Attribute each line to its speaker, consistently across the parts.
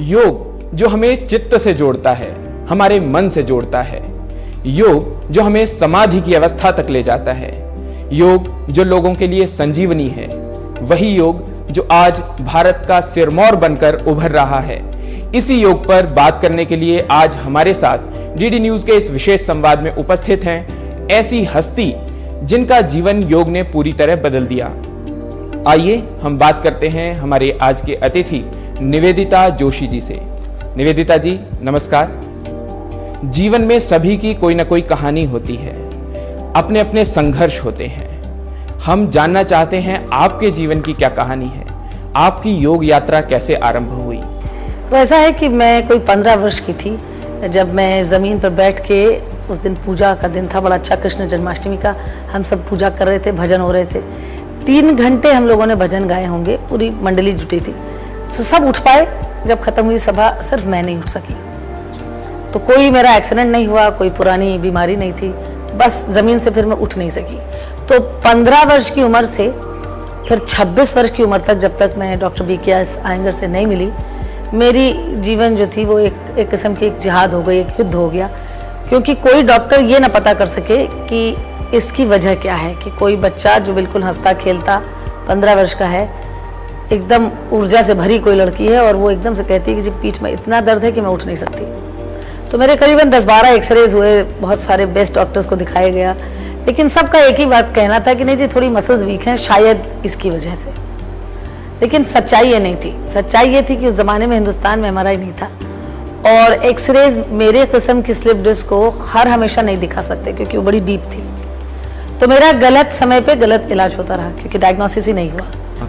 Speaker 1: योग जो हमें चित्त से जोड़ता है, हमारे मन से जोड़ता है। योग जो हमें समाधि की अवस्था तक ले जाता है। योग जो लोगों के लिए संजीवनी है। वही योग जो आज भारत का सिरमौर बनकर उभर रहा है। इसी योग पर बात करने के लिए आज हमारे साथ डीडी न्यूज के इस विशेष संवाद में उपस्थित हैं ऐसी हस्ती जिनका जीवन योग ने पूरी तरह बदल दिया। आइए हम बात करते हैं हमारे आज के अतिथि निवेदिता जोशी जी से। निवेदिता जी नमस्कार। जीवन में सभी की कोई ना कोई कहानी होती है, अपने अपने संघर्ष होते हैं। हम जानना चाहते हैं आपके जीवन की क्या कहानी है, आपकी योग यात्रा कैसे आरंभ हुई?
Speaker 2: तो ऐसा है कि मैं कोई 15 वर्ष की थी जब मैं ज़मीन पर बैठ के, उस दिन पूजा का दिन था, बड़ा अच्छा कृष्ण जन्माष्टमी का, हम सब पूजा कर रहे थे, भजन हो रहे थे। 3 घंटे हम लोगों ने भजन गाए होंगे, पूरी मंडली जुटी थी। तो सब उठ पाए, जब खत्म हुई सभा सिर्फ मैं नहीं उठ सकी। तो कोई मेरा एक्सीडेंट नहीं हुआ, कोई पुरानी बीमारी नहीं थी, बस ज़मीन से फिर मैं उठ नहीं सकी। तो 15 वर्ष की उम्र से फिर 26 वर्ष की उम्र तक, जब तक मैं डॉक्टर BKS आयंगर से नहीं मिली, मेरी जीवन जो थी वो एक किस्म की एक जिहाद हो गई, एक युद्ध हो गया। क्योंकि कोई डॉक्टर ये ना पता कर सके कि इसकी वजह क्या है, कि कोई बच्चा जो बिल्कुल हंसता खेलता 15 वर्ष का है, एकदम ऊर्जा से भरी कोई लड़की है, और वो एकदम से कहती है कि जी पीठ में इतना दर्द है कि मैं उठ नहीं सकती। तो मेरे करीबन 10-12 एक्सरेज हुए, बहुत सारे बेस्ट डॉक्टर्स को दिखाया गया, लेकिन सबका एक ही बात कहना था कि नहीं जी थोड़ी मसल्स वीक हैं, शायद इसकी वजह से। लेकिन सच्चाई ये नहीं थी। सच्चाई ये थी कि उस ज़माने में हिंदुस्तान में MRI नहीं था, और एक्सरेज मेरे किस्म की स्लिप डिस्क को हर हमेशा नहीं दिखा सकते क्योंकि वो बड़ी डीप थी। तो मेरा गलत समय पे गलत इलाज होता रहा क्योंकि डायग्नोसिस ही नहीं हुआ,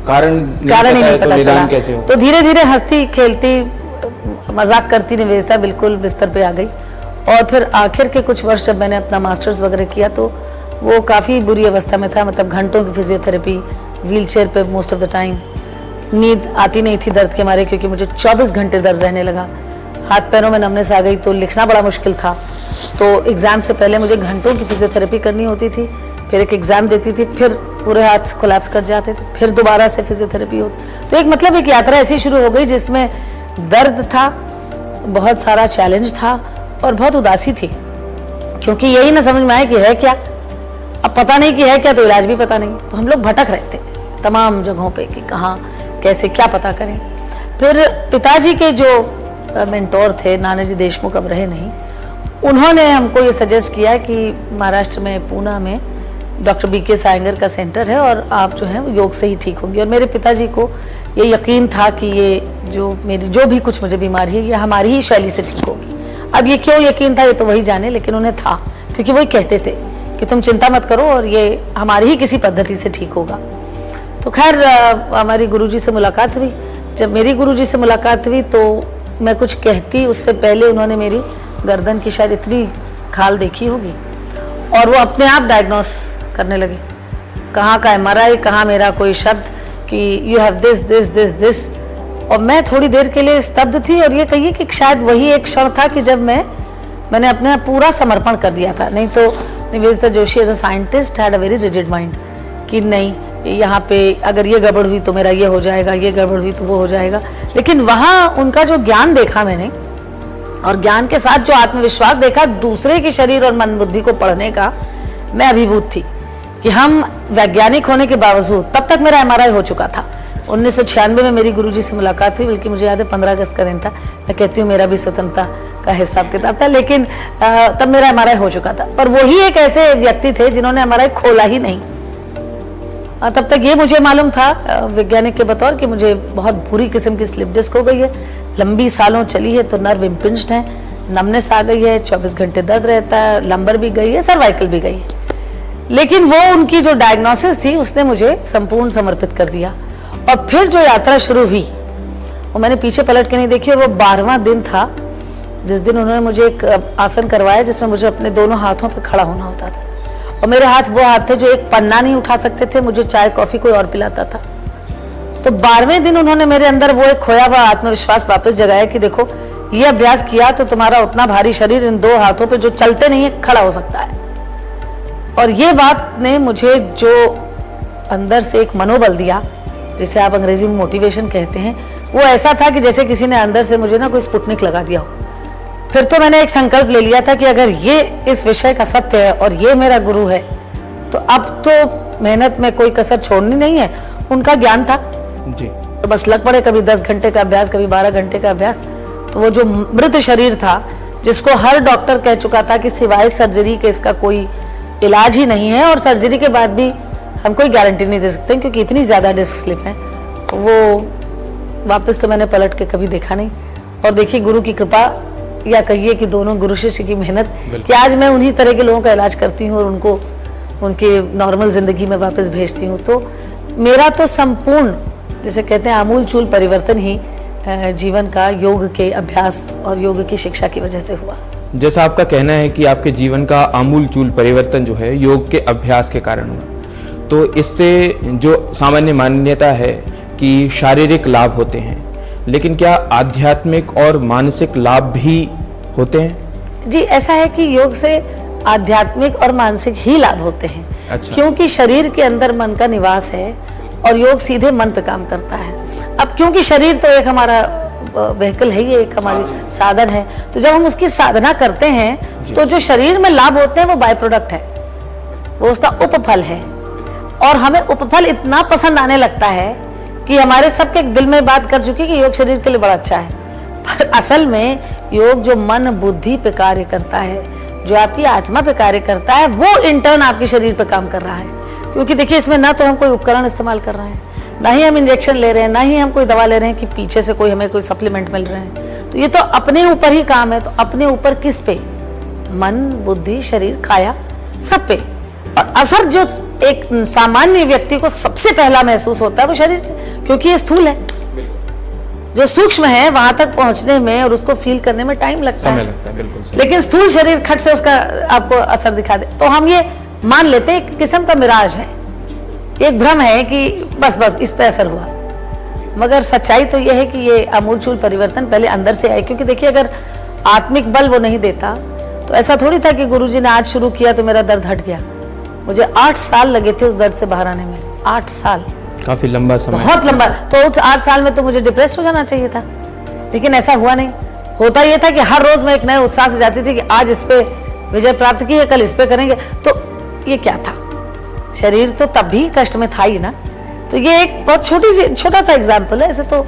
Speaker 2: कारण ही नहीं पता चला। तो धीरे धीरे हंसती खेलती मजाक करती निवेदिता बिल्कुल बिस्तर पे आ गई। और फिर आखिर के कुछ वर्ष जब मैंने अपना मास्टर्स वगैरह किया तो वो काफ़ी बुरी अवस्था में था, मतलब घंटों की फिजियोथेरेपी, व्हीलचेयर पे मोस्ट ऑफ द टाइम, नींद आती नहीं थी दर्द के मारे क्योंकि मुझे 24 घंटे दर्द रहने लगा, हाथ पैरों में नमनेस आ गई, तो लिखना बड़ा मुश्किल था। तो एग्ज़ाम से पहले मुझे घंटों की फिजियोथेरेपी करनी होती थी, फिर एक एग्ज़ाम देती थी, फिर पूरे हाथ कोलैप्स कर जाते थे, फिर दोबारा से फिजियोथेरेपी होती। तो एक मतलब एक यात्रा ऐसी शुरू हो गई जिसमें दर्द था, बहुत सारा चैलेंज था और बहुत उदासी थी, क्योंकि यही ना समझ में आया कि है क्या। अब पता नहीं कि है क्या, तो इलाज भी पता नहीं, तो हम लोग भटक रहे थे तमाम जगहों पे कि कहाँ कैसे क्या पता करें। फिर पिताजी के जो मेंटोर थे, नानाजी देशमुख अब रहे नहीं, उन्होंने हमको ये सजेस्ट किया कि महाराष्ट्र में पूना में डॉक्टर BKS आयंगर का सेंटर है और आप जो है वो योग से ही ठीक होंगी। और मेरे पिताजी को ये यकीन था कि ये जो भी कुछ मुझे बीमारी है ये हमारी ही शैली से ठीक होगी। अब ये क्यों यकीन था ये तो वही जाने, लेकिन उन्हें था, क्योंकि वही कहते थे कि तुम चिंता मत करो और ये हमारी ही किसी पद्धति से ठीक होगा। तो खैर हमारी गुरुजी से मुलाकात हुई। जब मेरी गुरुजी से मुलाकात हुई तो मैं कुछ कहती उससे पहले उन्होंने मेरी गर्दन की शायद इतनी खाल देखी होगी और वो अपने आप डायग्नोस करने लगे, कहाँ का MRI, कहाँ मेरा कोई शब्द कि you have this this this this. और मैं थोड़ी देर के लिए स्तब्ध थी, और ये कहिए कि शायद वही एक क्षण था कि जब मैंने अपने पूरा समर्पण कर दिया था। नहीं तो Nivedita Joshi as a scientist had a very rigid mind कि नहीं, यहाँ पे अगर ये गड़बड़ हुई तो मेरा ये हो जाएगा, ये गड़बड़ हुई तो वो हो जाएगा। लेकिन वहाँ उनका जो ज्ञान देखा मैंने, और ज्ञान के साथ जो आत्मविश्वास देखा दूसरे के शरीर और मन बुद्धि को पढ़ने का, मैं अभिभूत थी कि हम वैज्ञानिक होने के बावजूद, तब तक मेरा MRI हो चुका था। 1996 में मेरी गुरुजी से मुलाकात हुई, बल्कि मुझे याद है 15 अगस्त का दिन था। मैं कहती हूँ मेरा भी स्वतंत्रता का हिसाब किताब था, लेकिन तब मेरा MRI हो चुका था। पर वही एक ऐसे व्यक्ति थे जिन्होंने MRI खोला ही नहीं। तब तक ये मुझे मालूम था वैज्ञानिक के बतौर कि मुझे बहुत बुरी किस्म की स्लिप डिस्क हो गई है, लंबी सालों चली है, तो नर्व इम्पिंज्ड है, नमनेस आ गई है, 24 घंटे दर्द रहता है, लंबर भी गई है, सर्वाइकल भी गई है। लेकिन वो उनकी जो डायग्नोसिस थी उसने मुझे संपूर्ण समर्पित कर दिया। और फिर जो यात्रा शुरू हुई वो मैंने पीछे पलट के नहीं देखी। और वो 12वां दिन था जिस दिन उन्होंने मुझे एक आसन करवाया जिसमें मुझे अपने दोनों हाथों पे खड़ा होना होता था, और मेरे हाथ वो हाथ थे जो एक पन्ना नहीं उठा सकते थे, मुझे चाय कॉफी कोई और पिलाता था। तो 12वें दिन उन्होंने मेरे अंदर वो एक खोया हुआ आत्मविश्वास वापस जगाया कि देखो ये अभ्यास किया तो तुम्हारा उतना भारी शरीर इन 2 हाथों पे जो चलते नहीं है खड़ा हो सकता है। और ये बात ने मुझे जो अंदर से एक मनोबल दिया जिसे आप अंग्रेजी में मोटिवेशन कहते हैं, वो ऐसा था कि जैसे किसी ने अंदर से मुझे ना कोई स्पुतनिक लगा दिया हो। फिर तो मैंने एक संकल्प ले लिया था कि अगर ये इस विषय का सत्य है और ये मेरा गुरु है, तो अब तो मेहनत में कोई कसर छोड़नी नहीं है। उनका ज्ञान था
Speaker 1: जी,
Speaker 2: तो बस लग पड़े, कभी 10 घंटे का अभ्यास, कभी 12 घंटे का अभ्यास। तो वो जो मृत शरीर था, जिसको हर डॉक्टर कह चुका था कि सिवाय सर्जरी के इसका कोई इलाज ही नहीं है, और सर्जरी के बाद भी हम कोई गारंटी नहीं दे सकते क्योंकि इतनी ज़्यादा डिस्क स्लिप है, वो वापस तो मैंने पलट के कभी देखा नहीं। और देखिए गुरु की कृपा, या कहिए कि दोनों गुरु शिष्य की मेहनत, कि आज मैं उन्हीं तरह के लोगों का इलाज करती हूँ और उनको उनके नॉर्मल ज़िंदगी में वापस भेजती हूँ। तो मेरा तो संपूर्ण, जैसे कहते हैं, आमूल चूल परिवर्तन ही जीवन का योग के अभ्यास और योग की शिक्षा की वजह से हुआ।
Speaker 1: जैसा आपका कहना है कि आपके जीवन का आमूल चूल परिवर्तन जो है योग के अभ्यास के कारण हुआ, तो इससे जो सामान्य मान्यता है कि शारीरिक लाभ होते हैं, लेकिन क्या आध्यात्मिक और मानसिक लाभ भी होते हैं?
Speaker 2: जी, ऐसा है कि योग से आध्यात्मिक और मानसिक ही लाभ होते हैं।
Speaker 1: अच्छा।
Speaker 2: क्योंकि शरीर के अंदर मन का निवास है और योग सीधे मन पे काम करता है। अब क्योंकि शरीर तो एक हमारा व्हीकल है, ये एक हमारी साधन है, तो जब हम उसकी साधना करते हैं तो जो शरीर में लाभ होते हैं वो बाय प्रोडक्ट है, वो उसका उपफल है। और हमें उपफल इतना पसंद आने लगता है कि हमारे सबके दिल में बात कर चुकी कि योग शरीर के लिए बड़ा अच्छा है। पर असल में योग जो मन बुद्धि पे कार्य करता है, जो आपकी आत्मा पे कार्य करता है, वो इंटर्न आपके शरीर पे काम कर रहा है। क्योंकि देखिए, इसमें ना तो हम कोई उपकरण इस्तेमाल कर रहे हैं, ना ही हम इंजेक्शन ले रहे हैं, ना ही हम कोई दवा ले रहे हैं कि पीछे से कोई हमें कोई सप्लीमेंट मिल रहे हैं। तो ये तो अपने ऊपर ही काम है। तो अपने ऊपर किस पे? मन बुद्धि शरीर काया, सब पे। और असर जो एक सामान्य व्यक्ति को सबसे पहला महसूस होता है वो शरीर पे, क्योंकि ये स्थूल है। जो सूक्ष्म है वहां तक पहुंचने में और उसको फील करने में टाइम लगता है,
Speaker 1: बिल्कुल।
Speaker 2: लेकिन स्थूल शरीर खट से उसका आपको असर दिखा दे, तो हम ये मान लेते हैं एक किस्म का मिराज है, एक भ्रम है कि बस इस पे असर हुआ। मगर सच्चाई तो यह है कि ये आमूल चूल परिवर्तन पहले अंदर से आए। क्योंकि देखिए, अगर आत्मिक बल वो नहीं देता तो ऐसा थोड़ी था कि गुरुजी ने आज शुरू किया तो मेरा दर्द हट गया। मुझे 8 साल लगे थे उस दर्द से बाहर आने में। 8 साल,
Speaker 1: काफी लंबा समय,
Speaker 2: बहुत लंबा। तो 8 साल में तो मुझे डिप्रेस हो जाना चाहिए था, लेकिन ऐसा हुआ नहीं। होता यह था कि हर रोज मैं एक नए उत्साह से जाती थी कि आज इस पे विजय प्राप्त की है, कल इस पे करेंगे। तो ये क्या था? शरीर तो तब भी कष्ट में था ही ना। तो ये एक बहुत छोटा सा एग्जाम्पल है। ऐसे तो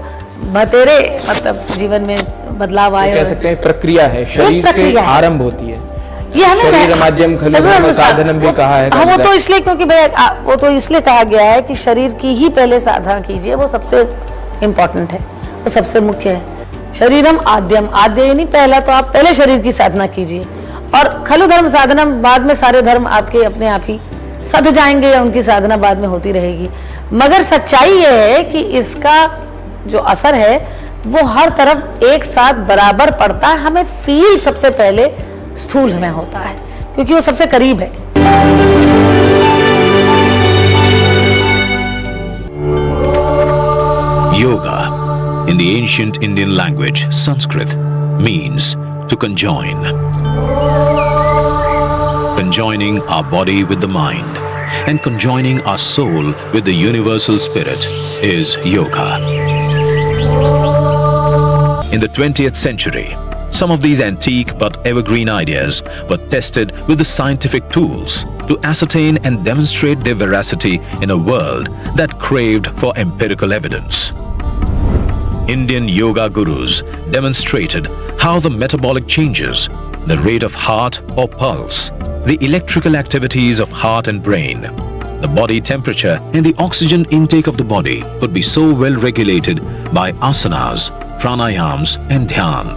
Speaker 2: तेरे मतलब जीवन में बदलाव आए,
Speaker 1: कह सकते हैं प्रक्रिया है, शरीर से आरंभ होती है।
Speaker 2: ये हमें
Speaker 1: शरीर माध्यम खलु धर्म साधनम भी कहा है।
Speaker 2: वो तो इसलिए, क्योंकि वो तो इसलिए कहा गया है कि शरीर की ही पहले साधना कीजिए, वो सबसे इम्पोर्टेंट है, वो सबसे मुख्य है। शरीरम आद्यम, आद्य यानी पहला, तो आप पहले शरीर की साधना कीजिए और खलु धर्म साधनम, बाद में सारे धर्म आपके अपने आप ही सध जाएंगे या उनकी साधना बाद में होती रहेगी। मगर सच्चाई यह है कि इसका जो असर है वो हर तरफ एक साथ बराबर पड़ता है। हमें फील सबसे पहले स्थूल में होता है क्योंकि वो सबसे करीब है।
Speaker 3: Yoga, in the ancient Indian language Sanskrit, means to conjoin. Conjoining our body with the mind and conjoining our soul with the universal spirit is yoga. In the 20th century, some of these antique but evergreen ideas were tested with the scientific tools to ascertain and demonstrate their veracity in a world that craved for empirical evidence. Indian yoga gurus demonstrated how the metabolic changes, the rate of heart or pulse, the electrical activities of heart and brain, the body temperature and the oxygen intake of the body could be so well regulated by asanas, pranayams and dhyan.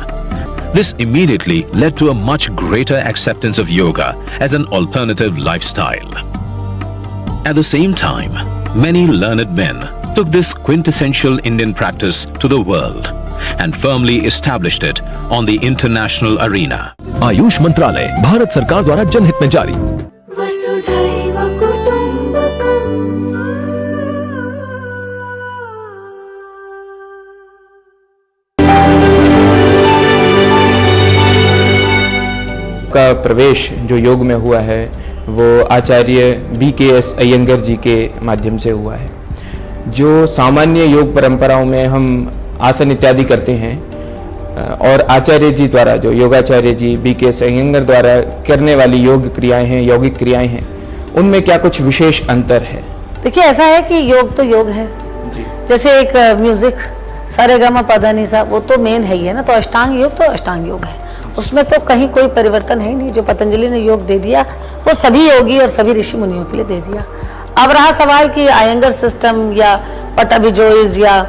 Speaker 3: This immediately led to a much greater acceptance of yoga as an alternative lifestyle. At the same time, many learned men took this quintessential Indian practice to the world and firmly established it on the international arena.
Speaker 4: Ayush मंत्रालय भारत सरकार द्वारा जनहित में जारी।
Speaker 5: वसुधैव कुटुम्बकम्।
Speaker 1: का प्रवेश जो योग में हुआ है वो आचार्य BKS अयंगर जी के माध्यम से हुआ है। जो सामान्य योग परंपराओं में हम आसन इत्यादि करते हैं और आचार्य जी द्वारा, जो योगाचार्य जी BK अयंगर द्वारा करने वाली योग क्रियाएं हैं, यौगिक क्रियाएं हैं, उनमें क्या कुछ विशेष अंतर है?
Speaker 2: देखिए, ऐसा है कि योग तो योग है। जैसे एक म्यूजिक सारेगामा पधानीसा, वो तो मेन है ही है ना। तो अष्टांग योग तो अष्टांग योग है, उसमें तो कहीं कोई परिवर्तन है नहीं। जो पतंजलि ने योग दे दिया वो सभी योगी और सभी ऋषि मुनियों के लिए दे दिया। अब रहा सवाल कि अयंगर सिस्टम या पट्टाभिजोइज या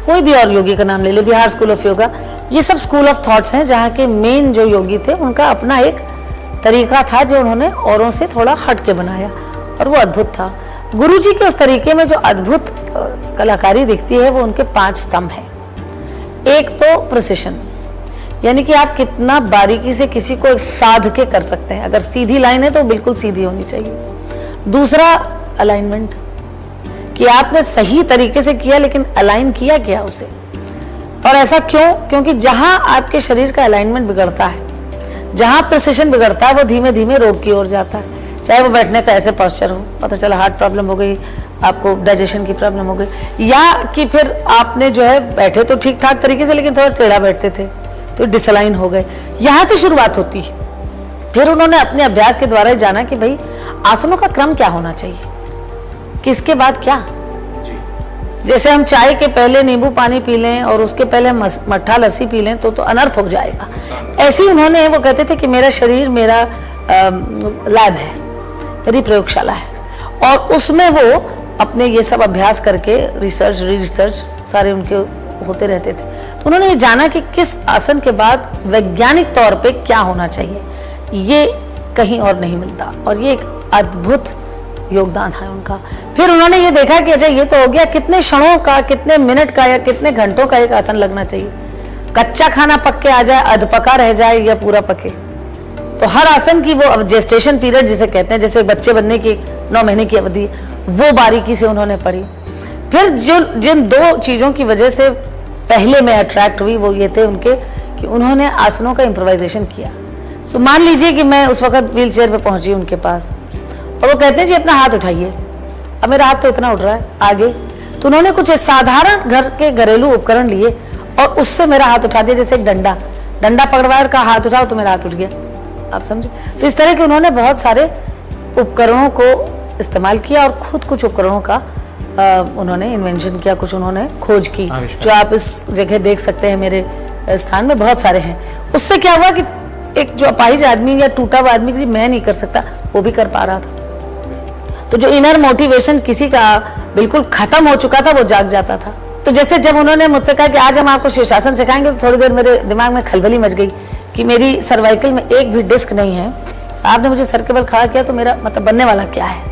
Speaker 2: कोई भी और योगी का नाम ले ले, बिहार स्कूल ऑफ योगा, ये सब स्कूल ऑफ थॉट्स हैं जहाँ के मेन जो योगी थे उनका अपना एक तरीका था जो उन्होंने औरों से थोड़ा हट के बनाया और वो अद्भुत था। गुरुजी के उस तरीके में जो अद्भुत कलाकारी दिखती है वो उनके 5 स्तंभ हैं। एक तो प्रिसिशन, यानी कि आप कितना बारीकी से किसी को साध के कर सकते हैं। अगर सीधी लाइन है तो बिल्कुल सीधी होनी चाहिए। दूसरा अलाइनमेंट, कि आपने सही तरीके से किया लेकिन अलाइन किया क्या उसे, और ऐसा क्यों? क्योंकि जहां आपके शरीर का अलाइनमेंट बिगड़ता है, जहां प्रिसिशन बिगड़ता है, वो धीमे धीमे रोग की ओर जाता है। चाहे वो बैठने का ऐसे पोस्चर हो, पता चला हार्ट प्रॉब्लम हो गई, आपको डाइजेशन की प्रॉब्लम हो गई, या कि फिर आपने जो है बैठे तो ठीक ठाक तरीके से लेकिन थोड़ा टेढ़ा बैठते थे तो डिसलाइन हो गए। यहाँ से शुरुआत होती है। फिर उन्होंने अपने अभ्यास के द्वारा ही जाना कि भाई आसनों का क्रम क्या होना चाहिए, किसके बाद क्या। जैसे हम चाय के पहले नींबू पानी पी लें और उसके पहले मट्ठा लस्सी पी लें तो अनर्थ हो जाएगा। ऐसे ही उन्होंने, वो कहते थे कि मेरा शरीर मेरा लैब है, मेरी प्रयोगशाला है, और उसमें वो अपने ये सब अभ्यास करके रिसर्च रिसर्च सारे उनके होते रहते थे। तो उन्होंने ये जाना कि किस आसन के बाद वैज्ञानिक तौर पे क्या होना चाहिए, ये कहीं और नहीं मिलता, और ये एक अद्भुत योगदान है उनका। फिर उन्होंने ये देखा कि अच्छा ये तो हो गया, कितने क्षणों का, कितने मिनट का या कितने घंटों का एक आसन लगना चाहिए। कच्चा खाना पक के आ जाए, अधपका रह जाए या पूरा पके। तो हर आसन की वो जेस्टेशन पीरियड जिसे कहते हैं, जैसे बच्चे बनने की 9 महीने की अवधि, वो बारीकी से उन्होंने पढ़ी। फिर जिन 2 चीज़ों की वजह से पहले मैं अट्रैक्ट हुई वो ये थे उनके कि उन्होंने आसनों का इम्प्रोवाइजेशन किया। सो मान लीजिए कि मैं उस वक्त व्हील चेयर पर पहुंची उनके पास और वो कहते हैं जी अपना हाथ उठाइए। अब मेरा हाथ तो इतना उठ रहा है आगे, तो उन्होंने कुछ साधारण घर के घरेलू उपकरण लिए और उससे मेरा हाथ उठा दिया। जैसे एक डंडा पकड़वाया का हाथ उठाओ तो मेरा हाथ उठ गया, आप समझे। तो इस तरह के उन्होंने बहुत सारे उपकरणों को इस्तेमाल किया और खुद कुछ उपकरणों का उन्होंने इन्वेंशन किया, कुछ उन्होंने खोज की, जो आप इस जगह देख सकते हैं। मेरे स्थान में बहुत सारे हैं। उससे क्या हुआ कि एक जो अपाहिज आदमी या टूटा हुआ आदमी जी मैं नहीं कर सकता, वो भी कर पा रहा था। तो जो इनर मोटिवेशन किसी का बिल्कुल खत्म हो चुका था वो जाग जाता था। तो जैसे जब उन्होंने मुझसे कहा कि आज हम आपको शीर्षासन सिखाएंगे, तो थोड़ी देर मेरे दिमाग में खलबली मच गई कि मेरी सर्वाइकल में एक भी डिस्क नहीं है। आपने मुझे सर के बल खड़ा किया तो मेरा मतलब बनने वाला क्या है।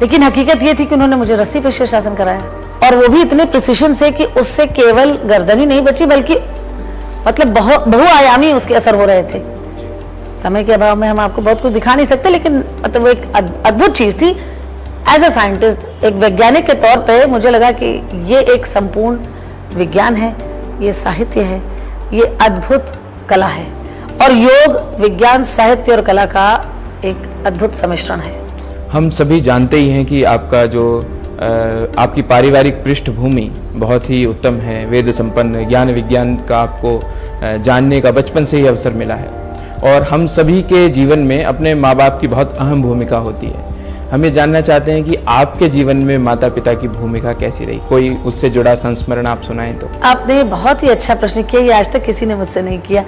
Speaker 2: लेकिन हकीकत ये थी कि उन्होंने मुझे रस्सी पर शीर्षासन कराया, और वो भी इतने प्रिसिशन से कि उससे केवल गर्दन ही नहीं बची बल्कि मतलब बहुआयामी उसके असर हो रहे थे। समय के अभाव में हम आपको बहुत कुछ दिखा नहीं सकते, लेकिन मतलब वो एक अद्भुत चीज थी। एज ए साइंटिस्ट, एक वैज्ञानिक के तौर पे मुझे लगा कि ये एक संपूर्ण विज्ञान है, ये साहित्य है, ये अद्भुत कला है, और योग विज्ञान साहित्य और कला का एक अद्भुत सम्मिश्रण है।
Speaker 1: हम सभी जानते ही हैं कि आपका जो आपकी पारिवारिक पृष्ठभूमि बहुत ही उत्तम है, वेद संपन्न, ज्ञान विज्ञान का आपको जानने का बचपन से ही अवसर मिला है, और हम सभी के जीवन में अपने माँ बाप की बहुत अहम भूमिका होती है। हम ये जानना चाहते हैं कि आपके जीवन में माता पिता की भूमिका कैसी रही, कोई उससे जुड़ा संस्मरण आप सुनाएं तो।
Speaker 2: आपने बहुत ही अच्छा प्रश्न किया, ये आज तक किसी ने मुझसे नहीं किया।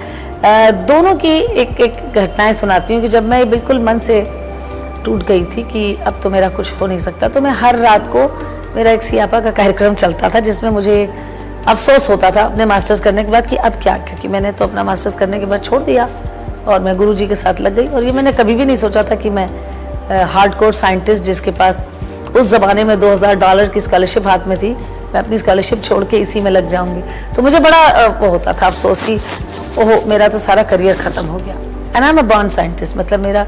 Speaker 2: दोनों की एक एक घटनाएं सुनाती हूँ कि जब मैं बिल्कुल मन से टूट गई थी कि अब तो मेरा कुछ हो नहीं सकता, तो मैं हर रात को, मेरा एक सियापा का कार्यक्रम चलता था जिसमें मुझे एक अफसोस होता था अपने मास्टर्स करने के बाद कि अब क्या, क्योंकि मैंने तो अपना मास्टर्स करने के बाद छोड़ दिया और मैं गुरुजी के साथ लग गई। और ये मैंने कभी भी नहीं सोचा था कि मैं हार्डकोर साइंटिस्ट जिसके पास उस ज़माने में $2000 की स्कॉलरशिप हाथ में थी, मैं अपनी स्कॉलरशिप छोड़ के इसी में लग जाऊंगी। तो मुझे बड़ा वो होता था अफसोस कि ओहो मेरा तो सारा करियर ख़त्म हो गया। And I am a born scientist, मतलब मेरा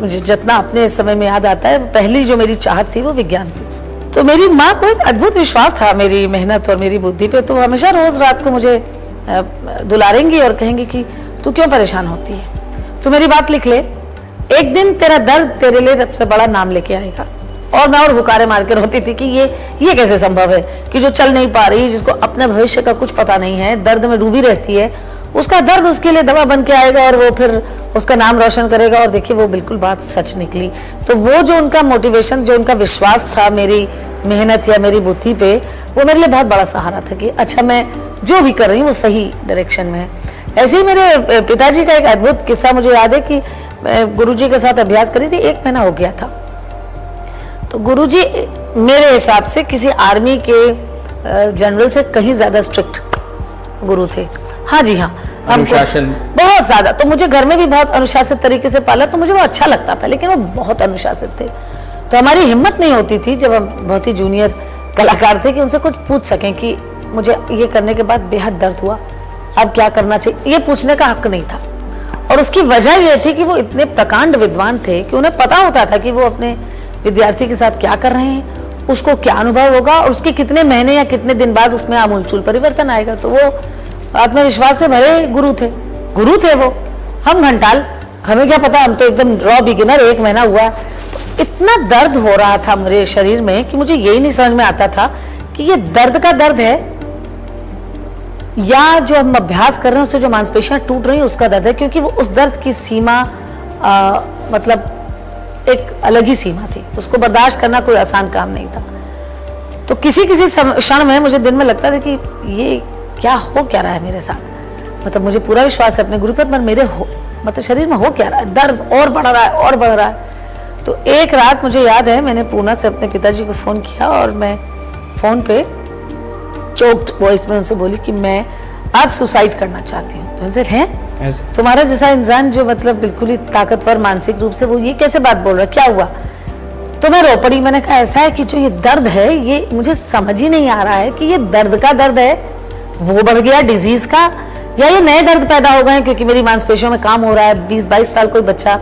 Speaker 2: मुझे जितना अपने समय में याद आता है, पहली जो मेरी चाहत थी वो विज्ञान थी। तो मेरी माँ को एक अद्भुत विश्वास था मेरी मेहनत और मेरी बुद्धि पे, तो हमेशा रोज़ रात को मुझे दुलारेंगी और कहेंगी कि तू क्यों परेशान होती है, तो मेरी बात लिख ले, एक दिन तेरा दर्द तेरे लिए सबसे बड़ा नाम लेके आएगा। और मैं और हुकारे मार के रोती थी कि ये कैसे संभव है कि जो चल नहीं पा रही, जिसको अपने भविष्य का कुछ पता नहीं है, दर्द में डूबी रहती है, उसका दर्द उसके लिए दवा बन के आएगा और वो फिर उसका नाम रोशन करेगा। और देखिए वो बिल्कुल बात सच निकली। तो वो जो उनका मोटिवेशन, जो उनका विश्वास था मेरी मेहनत या मेरी बुद्धि पे, वो मेरे लिए बहुत बड़ा सहारा था कि अच्छा मैं जो भी कर रही हूँ वो सही डायरेक्शन में है। ऐसे ही मेरे पिताजी का एक अद्भुत किस्सा मुझे याद है कि मैं गुरुजी के साथ अभ्यास करी थी, 1 महीना हो गया था। तो गुरुजी मेरे हिसाब से किसी आर्मी के जनरल से कहीं ज्यादा स्ट्रिक्ट गुरु थे। हाँ जी हाँ,
Speaker 1: अनुशासन
Speaker 2: बहुत ज्यादा। तो मुझे घर में भी बहुत अनुशासित तरीके से पाला, तो मुझे वो अच्छा लगता था, लेकिन वो बहुत अनुशासित थे। तो हमारी हिम्मत नहीं होती थी जब हम बहुत ही जूनियर कलाकार थे कि उनसे कुछ पूछ सकें कि मुझे ये करने के बाद बेहद दर्द हुआ, अब क्या करना चाहिए, ये पूछने का हक नहीं था। और उसकी वजह ये थी कि वो इतने प्रकांड विद्वान थे कि उन्हें पता होता था कि वो अपने विद्यार्थी के साथ क्या कर रहे हैं, उसको क्या अनुभव होगा और उसके कितने महीने या कितने दिन बाद उसमें आमूलचूल परिवर्तन आएगा। तो वो आत्मविश्वास से भरे गुरु थे वो। हम घंटाल, हमें क्या पता, हम तो एकदम रॉ बिगिनर। 1 महीना हुआ, तो इतना दर्द हो रहा था मेरे शरीर में कि मुझे यही नहीं समझ में आता था कि ये दर्द का दर्द है या जो हम अभ्यास कर रहे हैं उससे जो मांसपेशियां टूट रही हैं उसका दर्द है, क्योंकि वो उस दर्द की सीमा मतलब एक अलग ही सीमा थी, उसको बर्दाश्त करना कोई आसान काम नहीं था। तो किसी क्षण में मुझे दिन में लगता था कि ये क्या रहा है मेरे साथ। मतलब मुझे पूरा विश्वास है अपने गुरु पर, मेरे मतलब शरीर में हो क्या रहा है, दर्द और बढ़ रहा है। तो एक रात मुझे याद है मैंने पूना से अपने पिताजी को फोन किया और मैं फोन पे चोक्ड वॉइस में उनसे बोली कि मैं अब सुसाइड करना चाहती हूँ। तो उनसे हैं तुम्हारा जैसा इंसान जो मतलब बिल्कुल ही ताकतवर मानसिक रूप से, वो ये कैसे बात बोल रहा है, क्या हुआ? तो मैं रो पड़ी। मैंने कहा ऐसा है कि जो ये दर्द है ये मुझे समझ ही नहीं आ रहा है कि ये दर्द का दर्द है, वो बढ़ गया डिजीज का, या ये नए दर्द पैदा हो गए क्योंकि मेरी मांसपेशियों में काम हो रहा है। 20-22 साल कोई बच्चा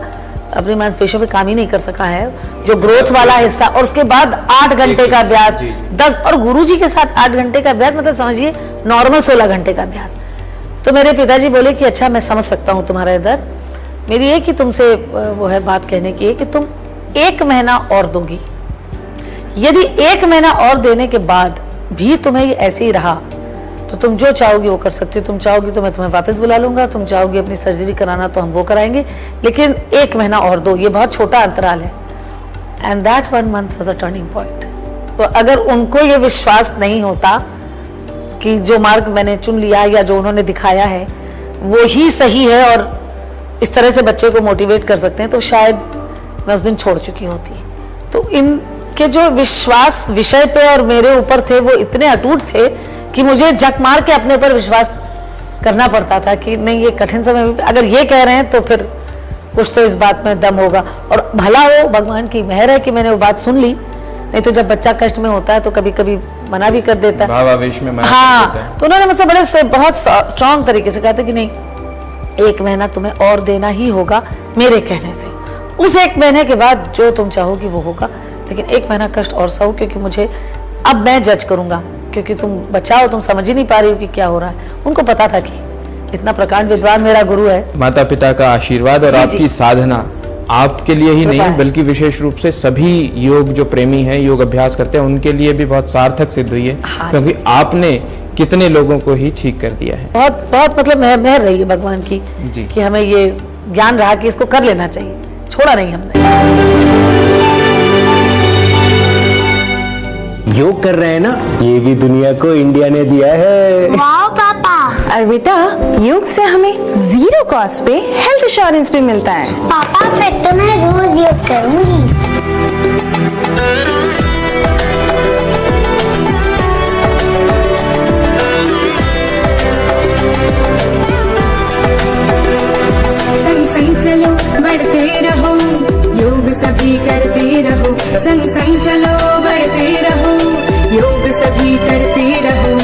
Speaker 2: अपनी मांसपेशियों पे काम ही नहीं कर सका है, जो ग्रोथ वाला हिस्सा। और उसके बाद 8 घंटे का अभ्यास, 10 और गुरुजी के साथ 8 घंटे का अभ्यास, मतलब समझिए नॉर्मल 16 घंटे का अभ्यास। तो मेरे पिताजी बोले कि अच्छा मैं समझ सकता हूँ तुम्हारा दर्द, मेरी ये कि तुमसे वो है बात कहने की है कि तुम 1 महीना और दोगी। यदि 1 महीना और देने के बाद भी तुम्हें ये ऐसे ही रहा तो तुम जो चाहोगी वो कर सकती हो। तुम चाहोगी तो मैं तुम्हें वापस बुला लूंगा, तुम चाहोगी अपनी सर्जरी कराना तो हम वो कराएंगे, लेकिन 1 महीना और दो, ये बहुत छोटा अंतराल है। And that 1 month was a turning point। तो अगर उनको ये विश्वास नहीं होता कि जो मार्ग मैंने चुन लिया या जो उन्होंने दिखाया है वो ही सही है और इस तरह से बच्चे को मोटिवेट कर सकते हैं, तो शायद मैं उस दिन छोड़ चुकी होती। तो इनके जो विश्वास विषय पे और मेरे ऊपर थे वो इतने अटूट थे कि मुझे जक मार के अपने ऊपर विश्वास करना पड़ता था कि नहीं, ये कठिन समय में अगर ये कह रहे हैं तो फिर कुछ तो इस बात में दम होगा। और भला हो, भगवान की मेहर है कि मैंने वो बात सुन ली, नहीं तो जब बच्चा कष्ट में होता है तो कभी कभी मना भी कर देता है,
Speaker 1: भावावेश में मना
Speaker 2: हाँ,
Speaker 1: कर देता है।
Speaker 2: तो उन्होंने मुझसे बहुत स्ट्रांग तरीके से कहा था कि नहीं, 1 महीना तुम्हें और देना ही होगा मेरे कहने से। उस 1 महीने के बाद जो तुम चाहोगी वो होगा, लेकिन 1 महीना कष्ट और सहो, क्योंकि मुझे अब मैं जज करूंगा, क्योंकि तुम बच्चा हो, तुम समझ ही नहीं पा रही हो कि क्या हो रहा है। उनको पता था कि इतना प्रकांड विद्वान मेरा गुरु है।
Speaker 1: माता पिता का आशीर्वाद और आपकी साधना आपके लिए ही नहीं बल्कि विशेष रूप से सभी योग जो प्रेमी हैं, योग अभ्यास करते हैं, उनके लिए भी बहुत सार्थक सिद्ध हुई है। हाँ, क्योंकि आपने कितने लोगों को ही ठीक कर दिया है।
Speaker 2: बहुत बहुत मतलब मेहर रही है भगवान की कि हमें ये ज्ञान रहा कि इसको कर लेना चाहिए, छोड़ा नहीं हमने।
Speaker 6: योग कर रहे हैं ना, ये भी दुनिया को इंडिया ने दिया है।
Speaker 7: वाह पापा।
Speaker 8: और बेटा योग से हमें 0 कॉस्ट पे हेल्थ इंश्योरेंस भी मिलता है।
Speaker 7: पापा फिर तो मैं रोज योग करूंगी।
Speaker 5: संग संग चलो बढ़ते रहो, योग सभी करते रहो। संग संग चलो बढ़ते रहो, योग सभी करते रहो।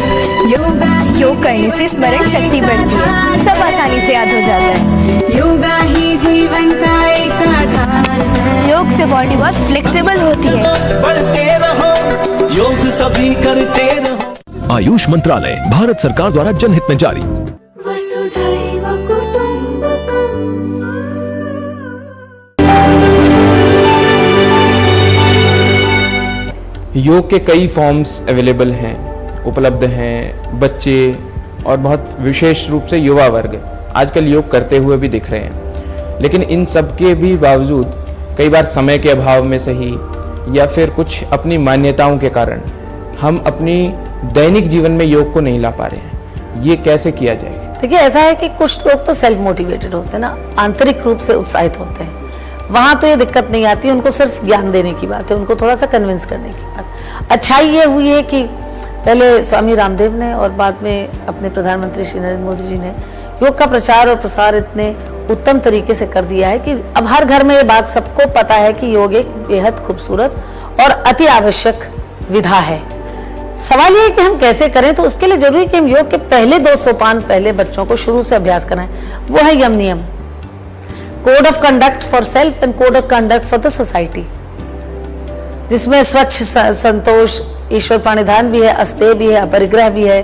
Speaker 8: योग करने से स्मरण शक्ति बढ़ती है, सब आसानी से याद हो जाता है।
Speaker 5: योगा ही जीवन का एक आधार है।
Speaker 7: योग से बॉडी बहुत फ्लेक्सिबल होती है।
Speaker 6: बढ़ते रहो, योग सभी करते रहो।
Speaker 4: आयुष मंत्रालय भारत सरकार द्वारा जनहित में जारी।
Speaker 5: वसुधैव कुटुंबकम्।
Speaker 1: योग के कई फॉर्म्स अवेलेबल हैं, उपलब्ध हैं। बच्चे और बहुत विशेष रूप से युवा वर्ग आजकल योग करते हुए भी दिख रहे हैं, लेकिन इन सब के भी बावजूद कई बार समय के अभाव में सही या फिर कुछ अपनी मान्यताओं के कारण हम अपनी दैनिक जीवन में योग को नहीं ला पा रहे हैं। ये कैसे किया जाए?
Speaker 2: देखिए, ऐसा है कि कुछ लोग तो सेल्फ मोटिवेटेड होते हैं ना, आंतरिक रूप से उत्साहित होते हैं, वहां तो ये दिक्कत नहीं आती, उनको सिर्फ ज्ञान देने की बात है, उनको थोड़ा सा कन्विंस करने की बात। अच्छाई ये हुई है कि पहले स्वामी रामदेव ने और बाद में अपने प्रधानमंत्री श्री नरेंद्र मोदी जी ने योग का प्रचार और प्रसार इतने उत्तम तरीके से कर दिया है कि अब हर घर में ये बात सबको पता है कि योग एक बेहद खूबसूरत और अति आवश्यक विधा है। सवाल ये है कि हम कैसे करें, तो उसके लिए जरूरी है कि हम योग के पहले 2 सोपान पहले बच्चों को शुरू से अभ्यास कराएं। वो है यम नियम, code of conduct for self and code of conduct for the society, जिसमें स्वच्छ, संतोष, ईश्वर प्रणिधान भी है, अस्तेय भी है, अपरिग्रह भी है।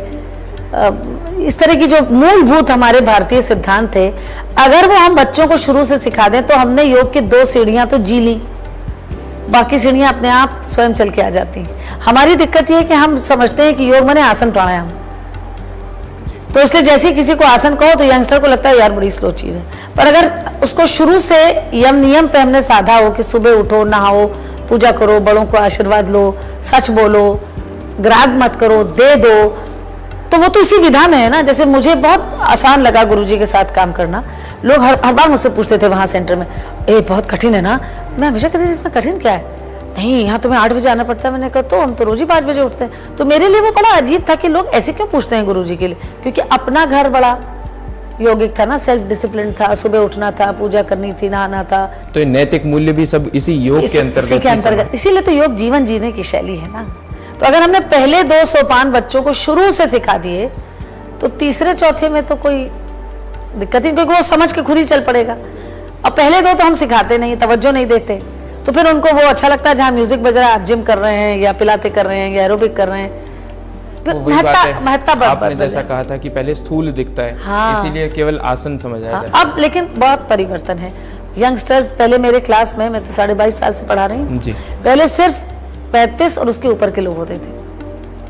Speaker 2: इस तरह की जो मूलभूत हमारे भारतीय सिद्धांत थे, अगर वो हम बच्चों को शुरू से सिखा दें तो हमने योग की 2 सीढ़ियां तो जी ली, बाकी सीढ़ियां अपने आप स्वयं चल के आ जाती हैं। हमारी दिक्कत ये है कि हम समझते हैं कि योग माने आसन प्राणायाम, तो इसलिए जैसे ही किसी को आसन कहो तो यंगस्टर को लगता है यार बड़ी स्लो चीज है। पर अगर उसको शुरू से यम नियम पे हमने साधा हो कि सुबह उठो, नहाओ, पूजा करो, बड़ों को आशीर्वाद लो, सच बोलो, ग्राग मत करो, दे दो, तो वो तो इसी विधा में है ना। जैसे मुझे बहुत आसान लगा गुरुजी के साथ काम करना। लोग हर बार मुझसे पूछते थे वहां सेंटर में, बहुत कठिन है ना? मैं हमेशा कहती थी इसमें कठिन क्या है? नहीं, यहाँ तुम्हें 8 बजे आना पड़ता है। मैंने कहा तो हम तो रोज ही 5 बजे उठते हैं। तो मेरे लिए वो बड़ा अजीब था कि लोग ऐसे क्यों पूछते हैं गुरुजी के लिए, क्योंकि अपना घर बड़ा यौगिक था ना, सेल्फ डिसिप्लिन था, सुबह उठना था, पूजा करनी थी, नहाना था।
Speaker 1: तो ये नैतिक मूल्य भी सब इसी योग के अंतर्गत,
Speaker 2: इसीलिए तो योग जीवन जीने की शैली है ना। तो अगर हमने पहले 2 सोपान बच्चों को शुरू से सिखा दिए तो तीसरे चौथे में तो कोई दिक्कत नहीं, क्योंकि वो समझ के खुद ही चल पड़ेगा। अब पहले 2 तो हम सिखाते नहीं, तवज्जो नहीं देते, तो फिर उनको वो अच्छा लगता है जहाँ म्यूजिक बज रहा है, आप जिम कर रहे हैं या पिलाते कर रहे हैं या एरोबिक कर रहे हैं, फिर महत्ता
Speaker 1: आपने जैसा कहा था कि पहले स्थूल दिखता है,
Speaker 2: हाँ,
Speaker 1: इसीलिए केवल आसन समझ आता है।
Speaker 2: अब लेकिन बहुत परिवर्तन है। यंगस्टर्स, पहले मेरे क्लास में, मैं तो 22.5 साल से पढ़ा रही हूँ, पहले सिर्फ 35 और उसके ऊपर के लोग होते थे,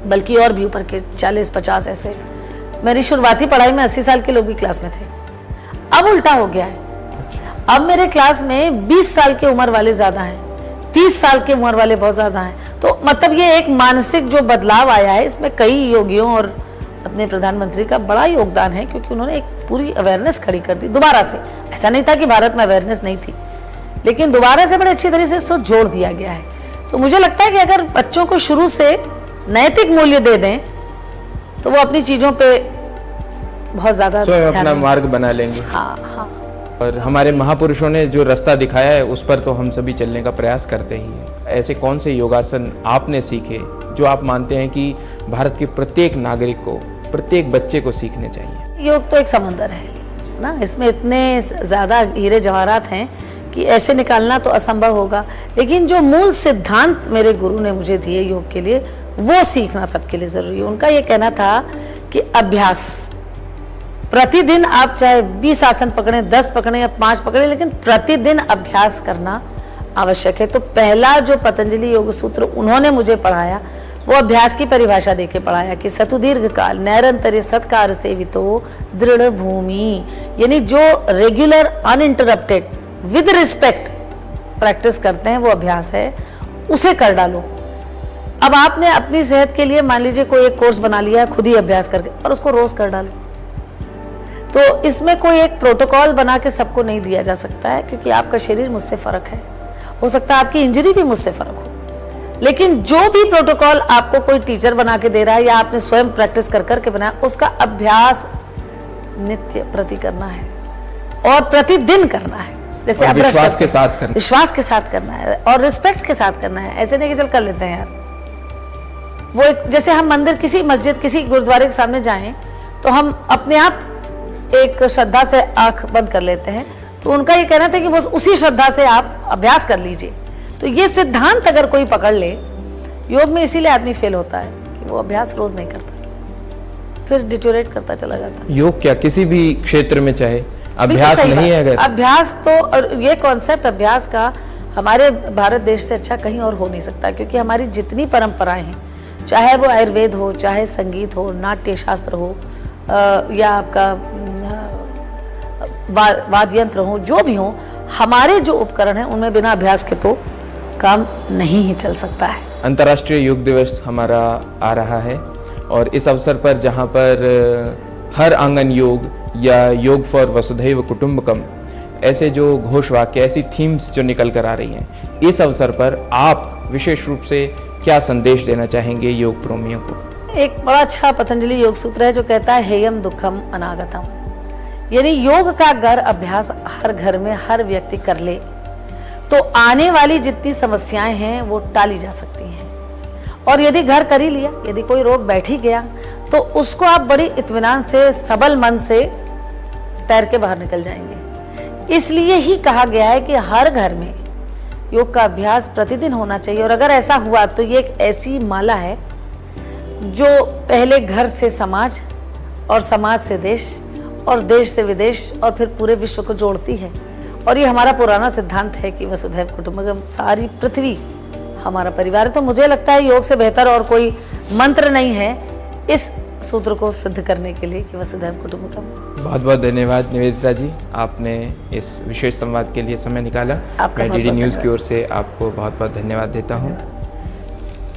Speaker 2: बल्कि और भी ऊपर के 40-50 ऐसे। मेरी शुरुआती पढ़ाई में 80 साल के लोग भी क्लास में थे। अब उल्टा हो गया है, अब मेरे क्लास में 20 साल की उम्र वाले ज्यादा हैं, 30 साल की उम्र वाले बहुत ज्यादा हैं। तो मतलब ये एक मानसिक जो बदलाव आया है, इसमें कई योगियों और अपने प्रधानमंत्री का बड़ा योगदान है, क्योंकि उन्होंने एक पूरी अवेयरनेस खड़ी कर दी दोबारा से। ऐसा नहीं था कि भारत में अवेयरनेस नहीं थी, लेकिन दोबारा से बड़े अच्छी तरह से इसको जोड़ दिया गया है। तो मुझे लगता है कि अगर बच्चों को शुरू से नैतिक मूल्य दे दें तो वो अपनी चीजों पे बहुत ज्यादा
Speaker 1: अपना मार्ग बना लेंगे।
Speaker 2: हाँ हाँ।
Speaker 1: और हमारे महापुरुषों ने जो रास्ता दिखाया है उस पर तो हम सभी चलने का प्रयास करते ही हैं। ऐसे कौन से योगासन आपने सीखे जो आप मानते हैं कि भारत के प्रत्येक नागरिक को, प्रत्येक बच्चे को सीखने चाहिए?
Speaker 2: योग तो एक समंदर है ना, इसमें इतने ज्यादा हीरे जवाहरात हैं कि ऐसे निकालना तो असंभव होगा, लेकिन जो मूल सिद्धांत मेरे गुरु ने मुझे दिए योग के लिए, वो सीखना सबके लिए जरूरी है। उनका ये कहना था कि अभ्यास, प्रतिदिन आप चाहे 20 आसन पकड़ें, 10 पकड़ें या 5 पकड़ें, लेकिन प्रतिदिन अभ्यास करना आवश्यक है। तो पहला जो पतंजलि योग सूत्र उन्होंने मुझे पढ़ाया, वो अभ्यास की परिभाषा देके पढ़ाया कि सतु दीर्घ काल नैरंतर्य सत्कार सेवितो दृढ़ भूमि, यानी जो regular uninterrupted with respect practice करते हैं वो अभ्यास है, उसे कर डालो। अब आपने अपनी सेहत के लिए मान लीजिए कोई एक कोर्स बना लिया है खुद ही अभ्यास करके, और उसको रोज कर डालो। तो इसमें कोई एक प्रोटोकॉल बना के सबको नहीं दिया जा सकता है, क्योंकि आपका शरीर मुझसे फर्क है, हो सकता है आपकी इंजरी भी मुझसे फर्क हो, लेकिन जो भी प्रोटोकॉल आपको कोई टीचर बना के दे रहा है या आपने स्वयं प्रैक्टिस कर करके बनाया, उसका अभ्यास नित्य प्रति करना है और प्रतिदिन करना है। जैसे आप
Speaker 1: विश्वास के साथ करना,
Speaker 2: विश्वास के साथ करना है और रिस्पेक्ट के साथ करना है। ऐसे नहीं कि चल कर लेते हैं यार, वो एक, जैसे हम मंदिर, किसी मस्जिद, किसी गुरुद्वारे के सामने जाएं तो हम अपने आप एक श्रद्धा से आंख बंद कर लेते हैं, तो उनका ये कहना था कि बस उसी श्रद्धा से आप अभ्यास कर लीजिए। तो ये सिद्धांत अगर कोई पकड़ ले, योग में इसीलिए आदमी फेल होता है कि वो अभ्यास रोज नहीं करता, फिर डिटोरेट करता चला जाता है।
Speaker 1: योग क्या किसी भी क्षेत्र में चाहे अभ्यास नहीं है अगर
Speaker 2: अभ्यास तो, और ये कॉन्सेप्ट अभ्यास का हमारे भारत देश से अच्छा कहीं और हो नहीं सकता, क्योंकि हमारी जितनी परंपराएं हैं, चाहे वो आयुर्वेद हो, चाहे संगीत हो, नाट्य शास्त्र हो, या आपका वाद्य यंत्र हो, जो भी हो, हमारे जो उपकरण हैं उनमें बिना अभ्यास के तो काम नहीं ही चल सकता है।
Speaker 1: अंतर्राष्ट्रीय योग दिवस हमारा आ रहा है और इस अवसर पर जहाँ पर हर आंगन योग या योग फॉर वसुधैव कुटुंबकम ऐसे जो घोषवाक्य, ऐसी थीम्स जो निकल कर आ रही हैं, इस अवसर पर आप विशेष रूप से क्या संदेश देना चाहेंगे योग प्रेमियों को?
Speaker 2: एक बड़ा अच्छा पतंजलि योग सूत्र है जो कहता है हेयम दुखम अनागतम, यानी योग का अगर अभ्यास हर घर में हर व्यक्ति कर ले तो आने वाली जितनी समस्याएं हैं वो टाली जा सकती हैं। और यदि घर कर ही लिया, यदि कोई रोग बैठ ही गया, तो उसको आप बड़ी इत्मीनान से, सबल मन से तैर के बाहर निकल जाएंगे। इसलिए ही कहा गया है कि हर घर में योग का अभ्यास प्रतिदिन होना चाहिए। और अगर ऐसा हुआ तो ये एक ऐसी माला है जो पहले घर से समाज और समाज से देश और देश से विदेश और फिर पूरे विश्व को जोड़ती है। और ये हमारा पुराना सिद्धांत है कि वसुधैव कुटुंबकम, सारी पृथ्वी हमारा परिवार है। तो मुझे लगता है योग से बेहतर और कोई मंत्र नहीं है इस सूत्र को सिद्ध करने के लिए कि वसुधैव कुटुंबकम।
Speaker 1: बहुत बहुत धन्यवाद निवेदिता जी, आपने इस विशेष संवाद के लिए समय निकाला। मैं डीडी न्यूज़ की ओर से आपको बहुत बहुत धन्यवाद देता हूँ।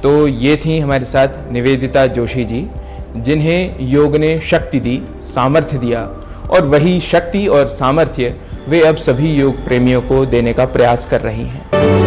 Speaker 1: तो ये थी हमारे साथ निवेदिता जोशी जी, जिन्हें योग ने शक्ति दी, सामर्थ्य दिया, और वही शक्ति और सामर्थ्य वे अब सभी योग प्रेमियों को देने का प्रयास कर रही हैं।